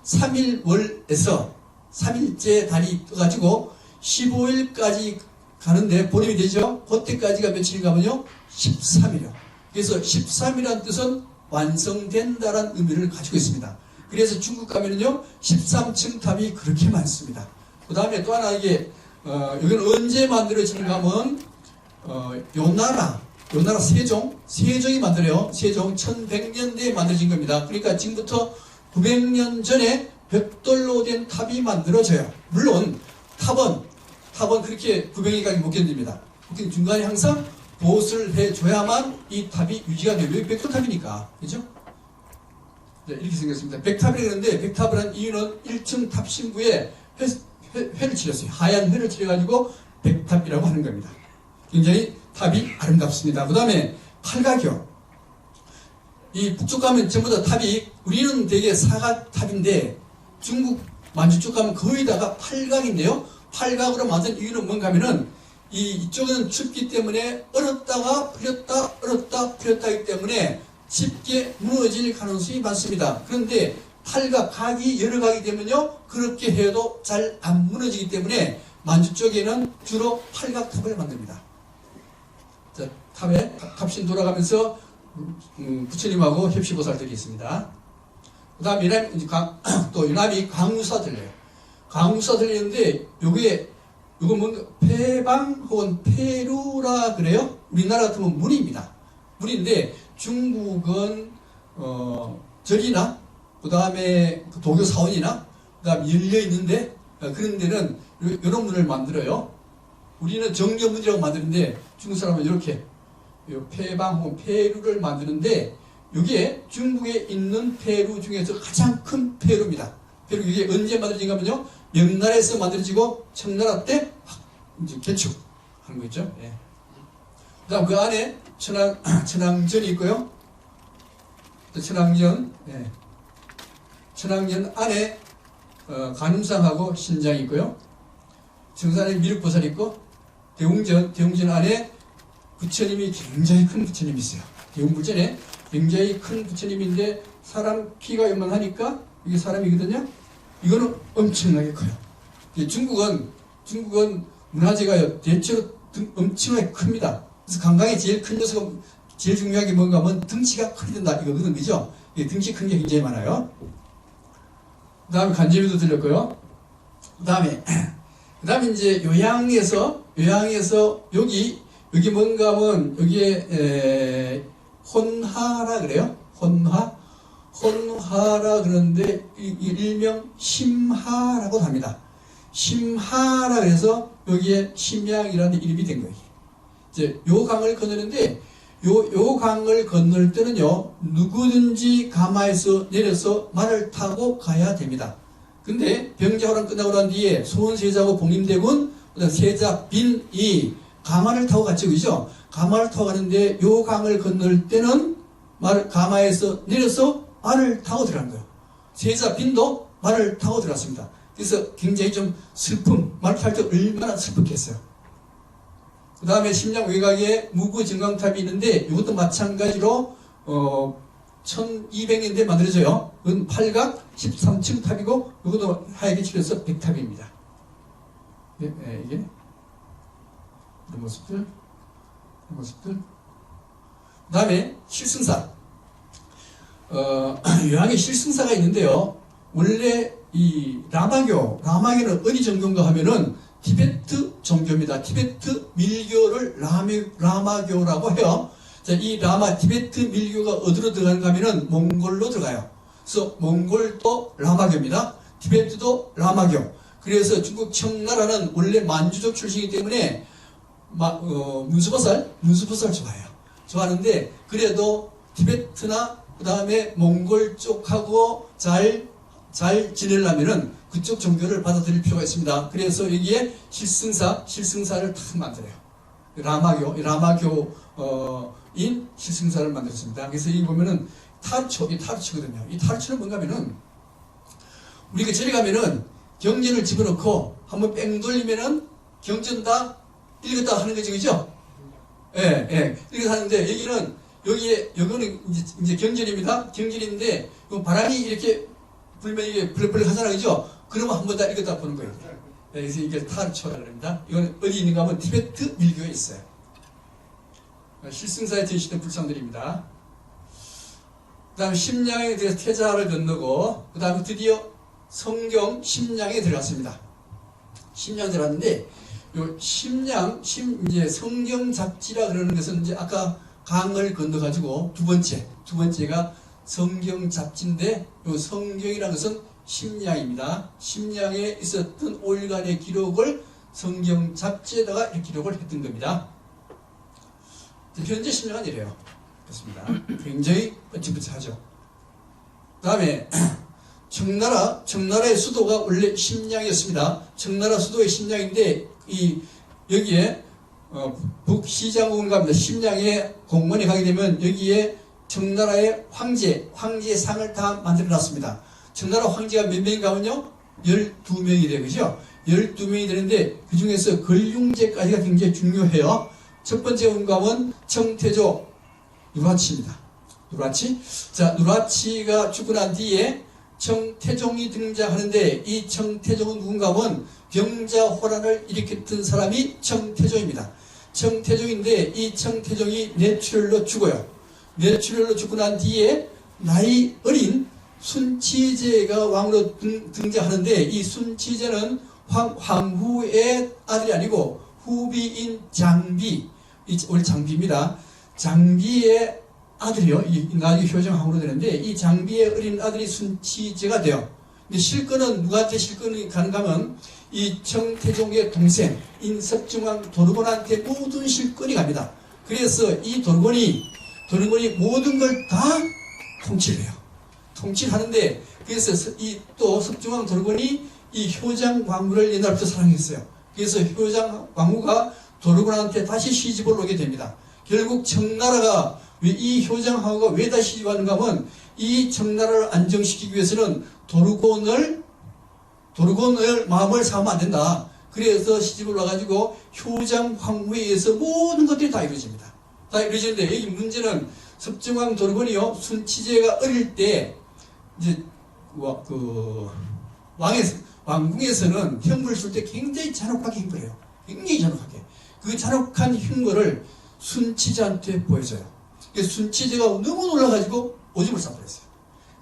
3일월에서 3일째 달이 떠가지고 15일까지 가는데 보름이 되죠? 그때까지가 며칠인가 하면요? 13일이요. 그래서 13이라는 뜻은 완성된다라는 의미를 가지고 있습니다. 그래서 중국 가면은요, 13층 탑이 그렇게 많습니다. 그 다음에 또 하나 이게, 여기는 언제 만들어지는가 하면, 요 나라 세종이 만들어요. 세종 1100년대에 만들어진 겁니다. 그러니까 지금부터 900년 전에 벽돌로 된 탑이 만들어져요. 물론, 탑은 그렇게 900년까지 못 견딥니다. 중간에 항상 보수를 해줘야만 이 탑이 유지가 돼요. 여기 벽돌탑이니까. 그죠? 네, 이렇게 생겼습니다. 백탑이라고 하는데, 백탑을 한 이유는 1층 탑 신부에 회를 치렀어요. 하얀 회를 치러가지고 백탑이라고 하는 겁니다. 굉장히 탑이 아름답습니다. 그 다음에 팔각이요. 이 북쪽 가면 전부 다 탑이, 우리는 되게 사각탑인데, 중국 만주 쪽 가면 거의 다가 팔각인데요. 팔각으로 만든 이유는 뭔가 하면은, 이쪽은 춥기 때문에 얼었다가 풀렸다 하기 때문에 쉽게 무너질 가능성이 많습니다. 그런데 각이 여러 각이 되면요, 그렇게 해도 잘 안 무너지기 때문에 만주 쪽에는 주로 팔각탑을 만듭니다. 자, 탑신 돌아가면서 부처님하고 협시보살들이 있습니다. 그 다음 또 유남이 강우사 들려요. 강우사 들리는데 요거 뭔가 폐방 혹은 페루라 그래요? 우리나라 같으면 문입니다. 문인데 중국은 절이나 그 다음에 도교 사원이나 그 다음 열려 있는데 그런 데는 이런 문을 만들어요. 우리는 정교문이라고 만드는데 중국 사람은 이렇게 폐방 혹은 페루를 만드는데 이게 중국에 있는 페루 중에서 가장 큰 페루입니다. 페루 이게 언제 만들어진가 하면요, 명나라에서 만들어지고 청나라 때 이제 개축하는 거 있죠. 예. 그 다음 그 안에 천왕전이 있고요. 또 천왕전, 예. 천왕전 안에 간음상하고 신장이 있고요. 정산에 미륵보살이 있고, 대웅전 안에 부처님이 굉장히 큰 부처님이 있어요. 대웅불전에 굉장히 큰 부처님인데 사람 키가 요만하니까 이게 사람이거든요. 이거는 엄청나게 커요. 중국은 문화재가요, 대체로 엄청나게 큽니다. 그래서 관광에 제일 큰 요소가, 제일 중요한 게 뭔가 하면 덩치가 커야 된다 이거거든, 그죠? 덩치 큰 게 굉장히 많아요. 그 다음에 간제비도 들렸고요. 그 다음에 이제 요양에서 여기 뭔가 하면 여기에 혼화라 그래요. 혼화라 그러는데 일명 심하라고 합니다. 심하라 그래서 여기에 심양이라는 이름이 된 거예요. 이제 요 강을 건너는데 요 강을 건널 때는요 누구든지 가마에서 내려서 말을 타고 가야 됩니다. 근데 병자호란 끝나고 난 뒤에 소원세자하고 복림대군 세자빈이 가마를 타고 갔죠, 그죠? 가마를 타고 가는데 요 강을 건널 때는 가마에서 내려서 말을 타고 들어간 거예요. 세자빈도 말을 타고 들어갔습니다. 그래서 굉장히 좀 말을 탈 때 얼마나 슬펐겠어요. 그 다음에 심양 외곽에 무구증강탑이 있는데 이것도 마찬가지로 1200년대에 만들어져요. 이건 팔각 13층 탑이고 이것도 하얗게 칠해서 100탑입니다. 이게 이런 모습들. 그 다음에 실승사. 요양에 실승사가 있는데요. 원래 이 라마교는 어디 종교인가 하면은 티베트 종교입니다. 티베트 밀교를 라마교라고 해요. 자, 이 티베트 밀교가 어디로 들어가는가 하면은 몽골로 들어가요. 그래서 몽골도 라마교입니다. 티베트도 라마교. 그래서 중국 청나라는 원래 만주족 출신이기 때문에 문수보살 좋아해요. 좋아하는데 그래도 티베트나 그 다음에 몽골 쪽하고 잘 지내려면은 그쪽 종교를 받아들일 필요가 있습니다. 그래서 여기에 실승사를 탁 만들어요. 라마교인 실승사를 만들었습니다. 그래서 여기 보면은 타르초거든요. 이 타르초는 뭔가 하면은 우리가 저리 가면은 경전을 집어넣고 한번 뺑 돌리면은 경전 다 읽었다 하는 거죠, 그죠? 예. 이렇게 하는데 여기는 이제 경전입니다. 경전인데 바람이 이렇게 불면 이게 벌럭벌럭 하잖아, 그죠? 그러면 한 번 다 읽었다 보는 거예요. 네, 그래서 이게 타르초라고 합니다. 이건 어디 있는가 하면 티베트 밀교에 있어요. 실승사에 드시는 불상들입니다. 그 다음에 심양에 대해서 태자를 건너고, 그 다음에 드디어 성경 심양에 들어갔습니다. 심양 들어갔는데, 이제 성경 잡지라 그러는 것은 이제 아까 강을 건너가지고 두 번째가 성경 잡지인데, 이 성경이라는 것은 심양입니다. 심양에 있었던 5일간의 기록을 성경 잡지에다가 이렇게 기록을 했던 겁니다. 현재 심양은 이래요. 그렇습니다. 굉장히 뻔쩍뻔쩍하죠. 그 다음에 청나라의 수도가 원래 심양이었습니다. 청나라 수도의 심양인데 여기에 북시장국을 갑니다. 심양에 공원에 가게 되면 여기에 청나라의 황제의 상을 다 만들어놨습니다. 청나라 황제가 몇 명인가 하면요? 12명이 돼요. 그죠? 12명이 되는데 그 중에서 걸륭제까지가 굉장히 중요해요. 첫 번째 원감은 청태조 누라치입니다. 누라치가 죽고 난 뒤에 청태종이 등장하는데 이 청태종은 누군가 하면 병자호란을 일으켰던 사람이 청태종입니다. 청태종인데 이 청태종이 뇌출혈로 죽어요. 뇌출혈로 죽고 난 뒤에 나이 어린 순치제가 왕으로 등장하는데 이 순치제는 황후의 아들이 아니고 후비인 장비, 원래 장비입니다. 장비의 아들이요. 나중에 효정왕후로 되는데 이 장비의 어린 아들이 순치제가 돼요. 근데 실권은 누구한테 실권이 가는가 하면 이 청태종의 동생 인섭중왕 도르곤한테 모든 실권이 갑니다. 그래서 이 도르곤이 모든 걸 다 통치를 해요. 통치하는데 그래서 또 섭중왕 도르곤이 이 효장왕후를 옛날부터 사랑했어요. 그래서 효장왕후가 도르곤한테 다시 시집을 오게 됩니다. 결국 청나라가 이 효장왕후가 왜 다시 시집하는가 하면 이 청나라를 안정시키기 위해서는 도르곤을 마음을 사면 안 된다. 그래서 시집을 와가지고 효장왕후에 의해서 모든 것들이 다 이루어집니다. 다 이루어지는데 여기 문제는 섭중왕 도르곤이요 순치제가 어릴 때 이제 왕궁에서는 형벌을 줄 때 굉장히 잔혹하게 형벌해요. 굉장히 잔혹하게. 그 잔혹한 형벌을 순치제한테 보여줘요. 순치제가 너무 놀라가지고 오줌을 싸버렸어요.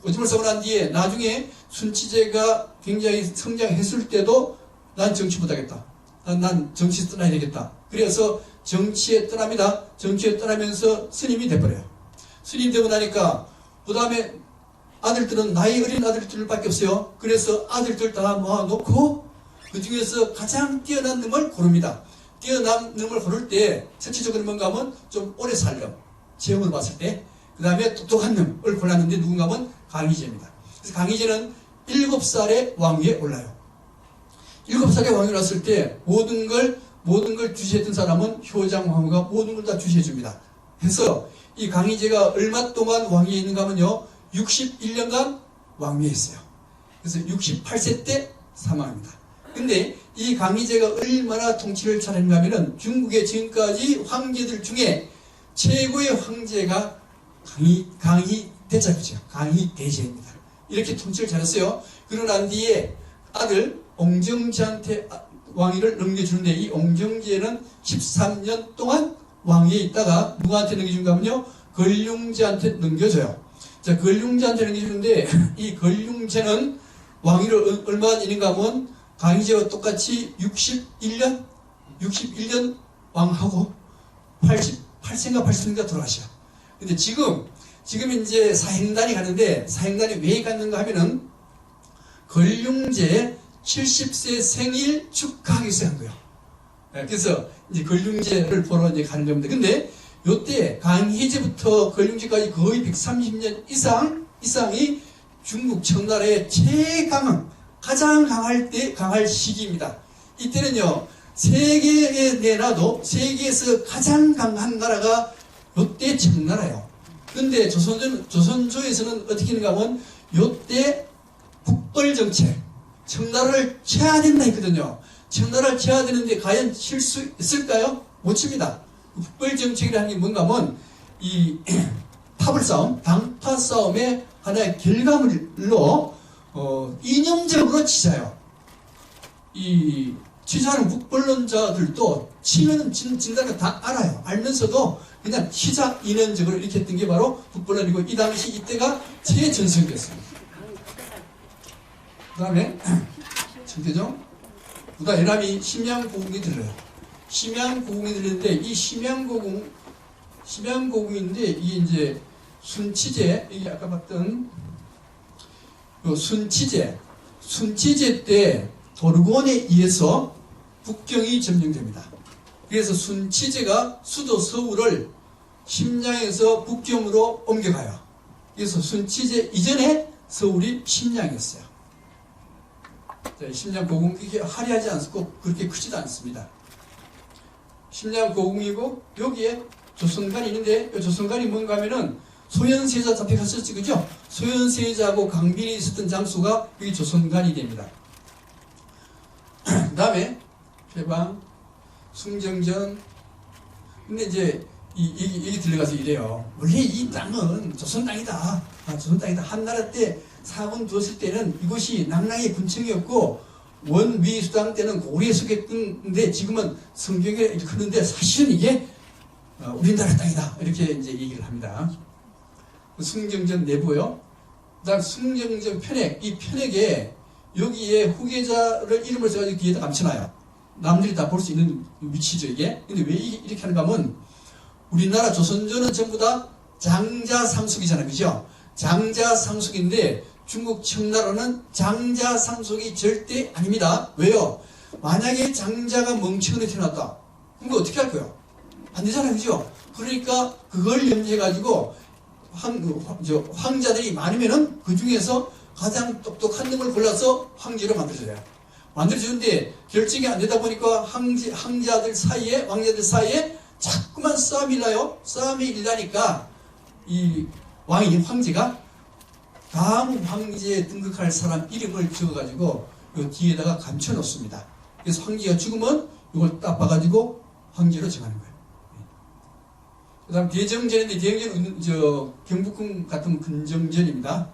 오줌을 싸고 난 뒤에 나중에 순치제가 굉장히 성장했을 때도 난 정치 못하겠다. 난 정치 떠나야 되겠다. 그래서 정치에 떠납니다. 정치에 떠나면서 스님이 돼버려요. 스님 되고 나니까 그 다음에 아들들은 나이 어린 아들들밖에 없어요. 그래서 아들들 다 모아놓고 그 중에서 가장 뛰어난 놈을 고릅니다. 뛰어난 놈을 고를 때 전체적으로 뭔가 하면 좀 오래 살려. 체험을 봤을 때. 그 다음에 똑똑한 놈을 골랐는데 누군가 하면 강희제입니다. 그래서 강희제는 7살에 왕위에 올라요. 7살에 왕위에 올랐을 때 모든 걸 주시했던 사람은 효장황후가 모든 걸 다 주시해줍니다. 그래서 이 강희제가 얼마 동안 왕위에 있는가 하면요. 61년간 왕위에 있어요. 그래서 68세 때 사망합니다. 근데 이 강희제가 얼마나 통치를 잘했는가 하면은 중국의 지금까지 황제들 중에 최고의 황제가 강희대작이죠. 강희대제입니다. 이렇게 통치를 잘했어요. 그러고 난 뒤에 아들 옹정제한테 왕위를 넘겨주는데 이 옹정제는 13년 동안 왕위에 있다가 누구한테 넘겨준가 하면요. 걸륭제한테 넘겨줘요. 자, 걸륭제한테 넘겨주는데 이 걸륭제는 왕위를 얼마 있는가 하면 강희제와 똑같이 61년 왕하고 88세인가 80세인가 돌아가셔. 근데 지금 이제 사행단이 가는데 사행단이 왜 갔는가 하면은 걸륭제 70세 생일 축하하기 위해서 한 거예요. 그래서 이제 걸륭제를 보러 이제 가는 겁니다. 근데 요때 강희제부터 걸륭제까지 거의 130년 이상이 중국 청나라의 가장 강할 시기입니다. 이때는요, 세계에 내놔도 세계에서 가장 강한 나라가 요때 청나라예요. 근데 조선조에서는 어떻게 했는가 하면 요때 국벌정책, 청나라를 쳐야 된다 했거든요. 청나라를 쳐야 되는데 과연 칠 수 있을까요? 못 칩니다. 국벌정책이라는 게 뭔가 하면 이 파벌싸움, 당파 싸움의 하나의 결과물로 이념적으로 치자요. 이 치자는 국벌론자들도 치면은 진다는 거 다 알아요. 알면서도 그냥 치자 이념적으로 이렇게 했던 게 바로 국벌론이고 이 당시 이때가 최전성기였습니다. 그 다음에 청태종 그다음 예람이 심양고궁이 들려요. 심양고궁이 들리는데 이 심양고궁인데 이게 이제 순치제, 이게 아까 봤던 요 순치제 때 도르곤에 의해서 북경이 점령됩니다. 그래서 순치제가 수도 서울을 심양에서 북경으로 옮겨가요. 그래서 순치제 이전에 서울이 심양이었어요. 심양고궁 이게 화려하지 않고 그렇게 크지도 않습니다. 심양고궁이고 여기에 조선관이 있는데 이 조선관이 뭔가 하면은 소현세자 앞에 갔었지, 그죠? 소현세자하고 강빈이 있었던 장소가 여기 조선관이 됩니다. 그 다음에 회방, 숭정전. 근데 이제 여기 들어가서 이래요. 원래 이 땅은 조선 땅이다. 조선 땅이다. 한나라 때 사군 두었을 때는 이곳이 낙랑의 군청이었고 원위수당 때는 고리에 속했는데 지금은 성경에 그런데 사실은 이게 우리나라 땅이다. 이렇게 이제 얘기를 합니다. 숭정전 내부요. 그다음 숭정전 편액. 이 편액에 여기에 후계자를 이름을 써가지고 뒤에다 감춰놔요. 남들이 다 볼 수 있는 위치죠, 이게. 근데 왜 이렇게 하는가 하면 우리나라 조선조는 전부 다 장자상속이잖아요, 그죠? 장자상속인데 중국 청나라는 장자상속이 절대 아닙니다. 왜요? 만약에 장자가 멍청이로 태어났다. 그럼 어떻게 할 거예요? 안 되잖아요, 그죠? 그러니까 그걸 염두해가지고 황자들이 많으면은 그 중에서 가장 똑똑한 놈을 골라서 황제로 만들어줘요. 만들어주는데 결정이 안 되다 보니까 왕자들 사이에 자꾸만 싸움이 나요. 싸움이 일나니까 이 황제가 다음 황제에 등극할 사람 이름을 적어가지고 이 뒤에다가 감춰 놓습니다. 그래서 황제가 죽으면 이걸 딱 봐가지고 황제로 정하는 거예요. 그 다음 대정전인데 대정전은 경복궁 같은 근정전입니다.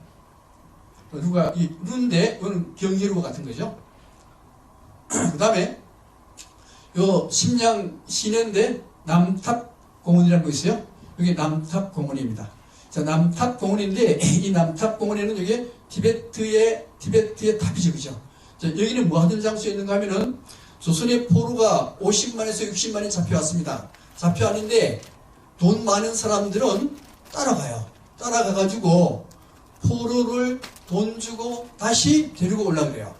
누가 이 루인데 이거는 경희루와 같은 거죠. 그 다음에 요 심양 시내인데 남탑공원이라는 거 있어요. 여기 남탑공원입니다. 자, 남탑공원인데 이 남탑공원에는 여기 티베트의 탑이죠, 그죠? 자, 여기는 뭐 하는 장소에 있는가 하면은 조선의 포로가 50만에서 60만이 잡혀왔습니다. 잡혀왔는데 돈 많은 사람들은 따라가요. 따라가가지고 포로를 돈 주고 다시 데리고 올라 그래요.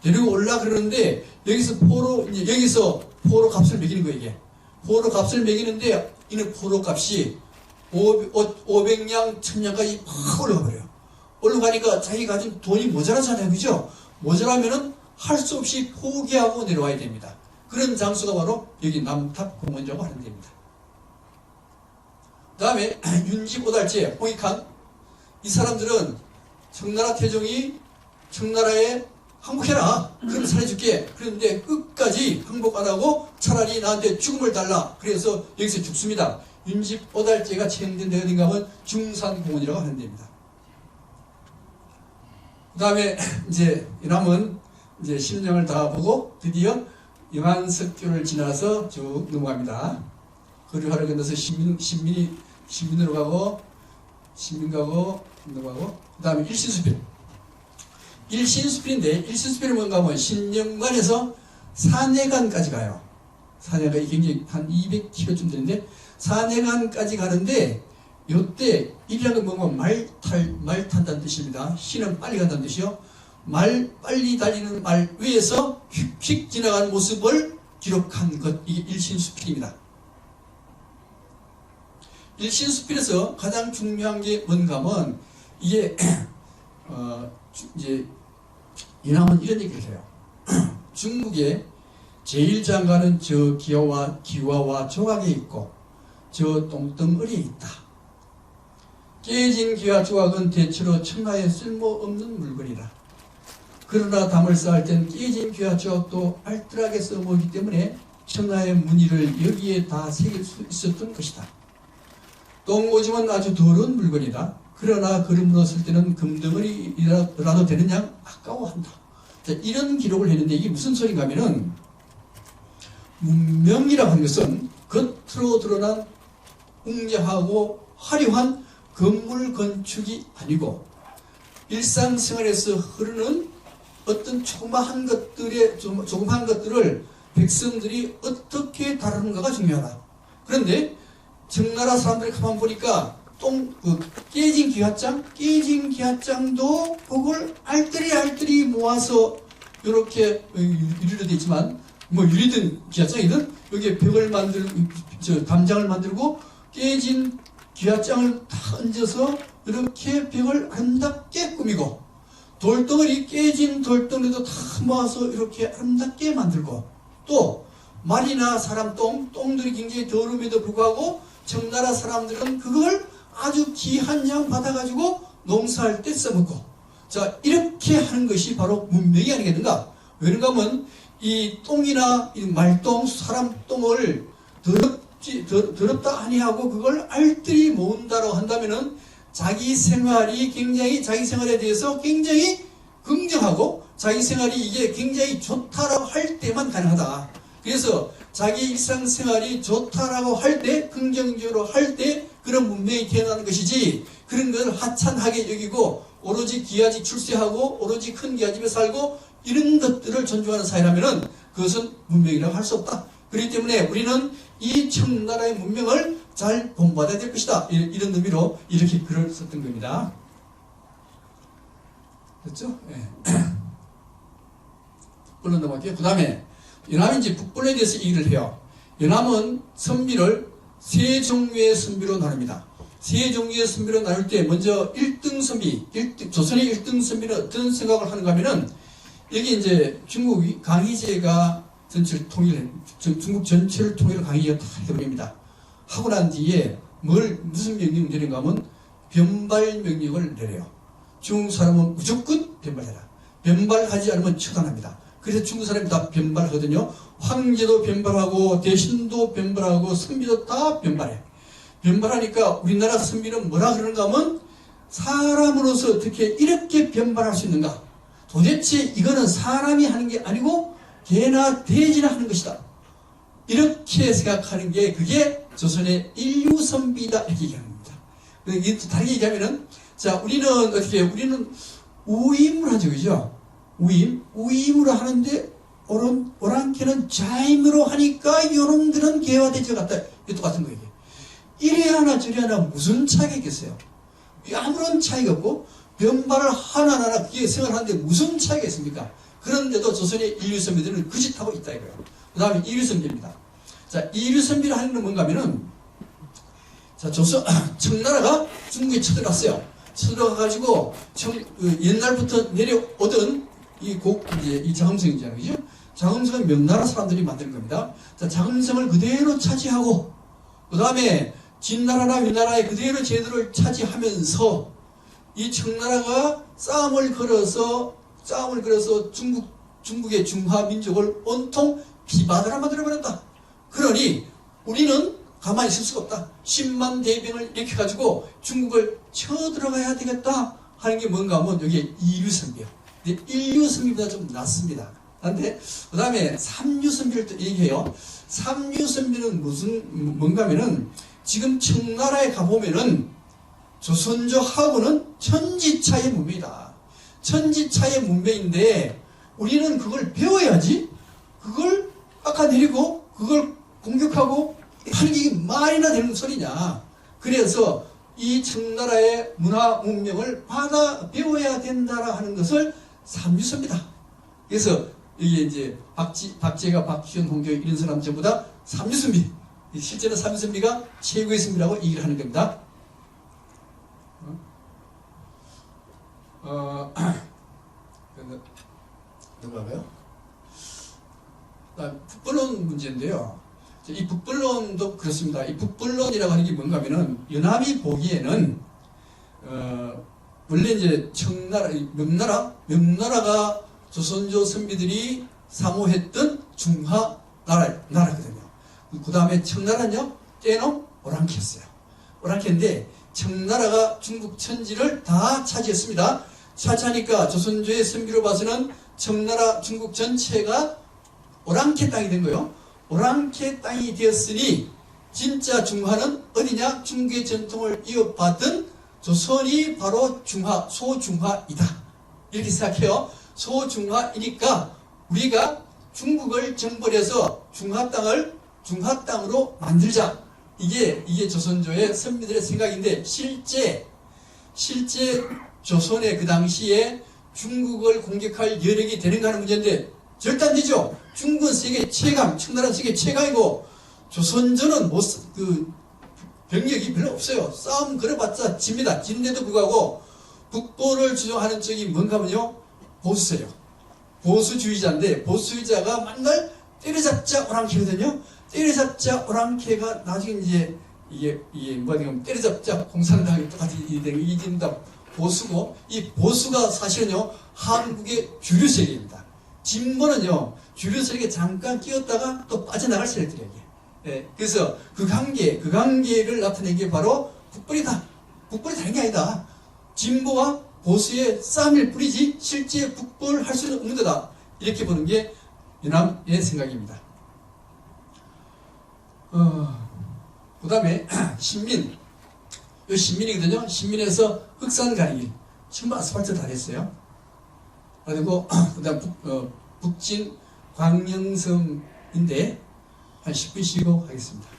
데리고 올라 그러는데 여기서 포로 값을 매기는 거예요. 이게 포로 값을 매기는데 이는 포로 값이 500냥 1000냥까지 팍 올라가 버려요. 올라가니까 자기 가진 돈이 모자라잖아요. 그죠? 모자라면은 할 수 없이 포기하고 내려와야 됩니다. 그런 장소가 바로 여기 남탑 공원이라고 하는 데입니다. 그 다음에 윤집 오달제, 홍익한, 이 사람들은 청나라 태종이 청나라에 항복해라. 그럼 살려줄게. 그런데 끝까지 항복 안 하고 차라리 나한테 죽음을 달라. 그래서 여기서 죽습니다. 윤집 오달제가 처형된 데 어딘가 하면 중산공원이라고 하는 데입니다. 그 다음에 이제 이남은 이제 심령을 다 보고 드디어 영안석교를 지나서 쭉 넘어갑니다. 거리화를 건너서 신민으로 가고 신민 가고 넘어가고 그 다음에 일신수필. 일신수필인데 일신수필은 뭔가 하면 신령관에서 산해관까지 가요. 산해관이 굉장히 한 200km쯤 되는데 산해관까지 가는데 요때 일이라는 건 뭐냐면 말 탄다는 뜻입니다. 신은 빨리 간다는 뜻이요. 빨리 달리는 말 위에서 휙휙 지나가는 모습을 기록한 것, 이게 일신수필입니다. 일신수필에서 가장 중요한 게 뭔가 하면 이게 이제 이남은 이런 얘기를 해요. 중국의 제1장가는 저 기와와 조각에 있고 저 똥덩어리에 있다. 깨진 기와 조각은 대체로 청하에 쓸모없는 물건이다. 그러나 담을 쌓을 땐 깨진 기와 조각도 알뜰하게 써먹기 때문에 청하의 무늬를 여기에 다 새길 수 있었던 것이다. 똥오줌은 아주 더러운 물건이다. 그러나 그림으로 쓸 때는 금덩어리라도 되는 양 아까워한다. 자, 이런 기록을 했는데 이게 무슨 소리인가 하면은 문명이라고 하는 것은 겉으로 드러난 웅장하고 화려한 건물 건축이 아니고 일상생활에서 흐르는 어떤 조그마한 것들을 백성들이 어떻게 다루는가가 중요하다. 그런데 청나라 사람들이 가만 보니까 깨진 기와장도 그걸 알뜰히 모아서 이렇게 유리로 되어 있지만 뭐 유리든 기와장이든 여기에 벽을 만들고 담장을 만들고 깨진 기와장을 다 얹어서 이렇게 벽을 아름답게 꾸미고 깨진 돌덩이도 다 모아서 이렇게 아름답게 만들고 또 말이나 사람 똥들이 굉장히 더러움에도 불구하고 청나라 사람들은 그걸 아주 귀한 양 받아가지고 농사할 때 써먹고 자 이렇게 하는 것이 바로 문명이 아니겠는가. 왜 그런가 하면 이 똥이나 이 말똥 사람 똥을 더럽다 아니하고 그걸 알뜰히 모은다고 한다면은 자기 생활에 대해서 굉장히 긍정하고 자기 생활이 이게 굉장히 좋다라고 할 때만 가능하다. 그래서 자기 일상생활이 좋다라고 할 때, 긍정적으로 할 때 그런 문명이 태어나는 것이지 그런 걸 하찮하게 여기고 오로지 기아집 출세하고 오로지 큰 기아집에 살고 이런 것들을 존중하는 사회라면은 그것은 문명이라고 할 수 없다. 그렇기 때문에 우리는 이 청나라의 문명을 잘 본받아야 될 것이다. 이런 의미로 이렇게 글을 썼던 겁니다. 됐죠? 네. 북벌로 넘어갈게요. 그 다음에 연암이 이제 북벌에 대해서 얘기를 해요. 연암은 선비를 세 종류의 선비로 나눕니다. 세 종류의 선비로 나눌 때 먼저 1등 선비, 조선의 1등 선비는 어떤 생각을 하는가 하면은 여기 이제 중국 강희제가 중국 전체를 통일을 강희제가 다 해버립니다. 하고 난 뒤에 무슨 명령을 내린가 하면 변발 명령을 내려요. 중국 사람은 무조건 변발해라. 변발하지 않으면 처단합니다. 그래서 중국 사람이 다 변발하거든요. 황제도 변발하고 대신도 변발하고 선비도 다 변발해. 변발하니까 우리나라 선비는 뭐라 그러는가 하면 사람으로서 어떻게 이렇게 변발할 수 있는가. 도대체 이거는 사람이 하는 게 아니고 개나 돼지나 하는 것이다. 이렇게 생각하는 게 그게 조선의 인류 선비다 이렇게 얘기하는 겁니다. 다르게 얘기하면은 자 우리는 우임을 하죠. 그죠? 우임으로 하는데 오랑캐는 그걸 자임으로 하니까 이놈들은 개화되지 같다. 이게 똑같은 거예요. 이래 하나 저래 하나 무슨 차이가 있겠어요? 아무런 차이가 없고 변발을 하나하나 그게 생활하는데 무슨 차이가 있습니까? 그런데도 조선의 인류선비들은 그 짓하고 있다 이거예요. 그 다음에 이류선비입니다. 자, 이류선비를 하는 건 뭔가 하면은, 자, 청나라가 중국에 쳐들어갔어요. 쳐들어가가지고, 옛날부터 내려오던 이 자금성이잖아요. 그죠? 자금성은 명나라 사람들이 만든 겁니다. 자, 자금성을 그대로 차지하고, 그 다음에 진나라나 위나라에 그대로 제도를 차지하면서, 이 청나라가 싸움을 걸어서 중국의 중화민족을 온통 피바다라 만들어버렸다. 그러니 우리는 가만히 있을 수가 없다. 10만 대병을 일으켜가지고 중국을 쳐들어가야 되겠다 하는 게 뭔가 하면 여기에 이류선비예요. 근데 일류선비보다 좀 낫습니다. 그런데 그 다음에 삼류선비를 또 얘기해요. 삼류선비는 뭔가 하면은 지금 청나라에 가보면은 조선조하고는 천지차의 문명이다. 천지차의 문명인데 우리는 그걸 배워야지. 그걸 깎아내리고 그걸 공격하고 하는 게 말이나 되는 소리냐. 그래서 이 청나라의 문화 문명을 받아 배워야 된다라 하는 것을 삼류선비다. 그래서 이게 이제 박제가 박지원, 홍교익 이런 사람 전부 다 삼류선비. 실제로 삼류선비가 최고의 선비라고 얘기를 하는 겁니다. 넘어가요. 북벌론 문제인데요. 이 북벌론도 그렇습니다. 이 북벌론이라고 하는 게 뭔가 하면은, 연합이 보기에는, 원래 이제 명나라가 조선조 선비들이 사모했던 중화 나라거든요. 그 다음에 청나라는요, 떼놈 오랑캐였어요. 오랑캐인데, 청나라가 중국 천지를 다 차지했습니다. 차지하니까 조선조의 선비로 봐서는 청나라 중국 전체가 오랑캐 땅이 된 거예요. 오랑캐 땅이 되었으니 진짜 중화는 어디냐? 중국의 전통을 이어받은 조선이 바로 소중화이다. 이렇게 생각해요. 소중화이니까 우리가 중국을 정벌해서 중화 땅으로 만들자. 이게 조선조의 선비들의 생각인데 실제 조선의 그 당시에 중국을 공격할 여력이 되는가 하는 문제인데 절대 안 되죠. 중국은 세계 최강, 청나라는 세계 최강이고 조선조는 병력이 별로 없어요. 싸움 걸어봤자 집니다. 지는데도 불구하고 북보를 주장하는 쪽이 뭔가 하면요, 보수세요. 보수주의자인데 보수주의자가 맨날 때려잡자 오랑캐거든요. 때려잡자 오랑캐가 나중에 이제 이게 뭐냐면 때려잡자 공산당이 똑같이 이긴다. 보수고, 이 보수가 사실은요, 한국의 주류 세력입니다. 진보는요, 주류 세력에 잠깐 끼었다가 또 빠져나갈 세력들이에요. 예, 그래서 그 관계를 나타낸 게 바로 북벌이다. 북벌이 다른 게 아니다. 진보와 보수의 싸움일 뿐이지 실제 북벌할 수는 없는 거다. 이렇게 보는 게 연합의 생각입니다. 그 다음에 신민. 이 신민이거든요. 신민에서 흑산 가는 길. 전부 아스팔트 다 됐어요. 그리고 그 다음 북진 광명섬인데 한 10분 쉬고 하겠습니다.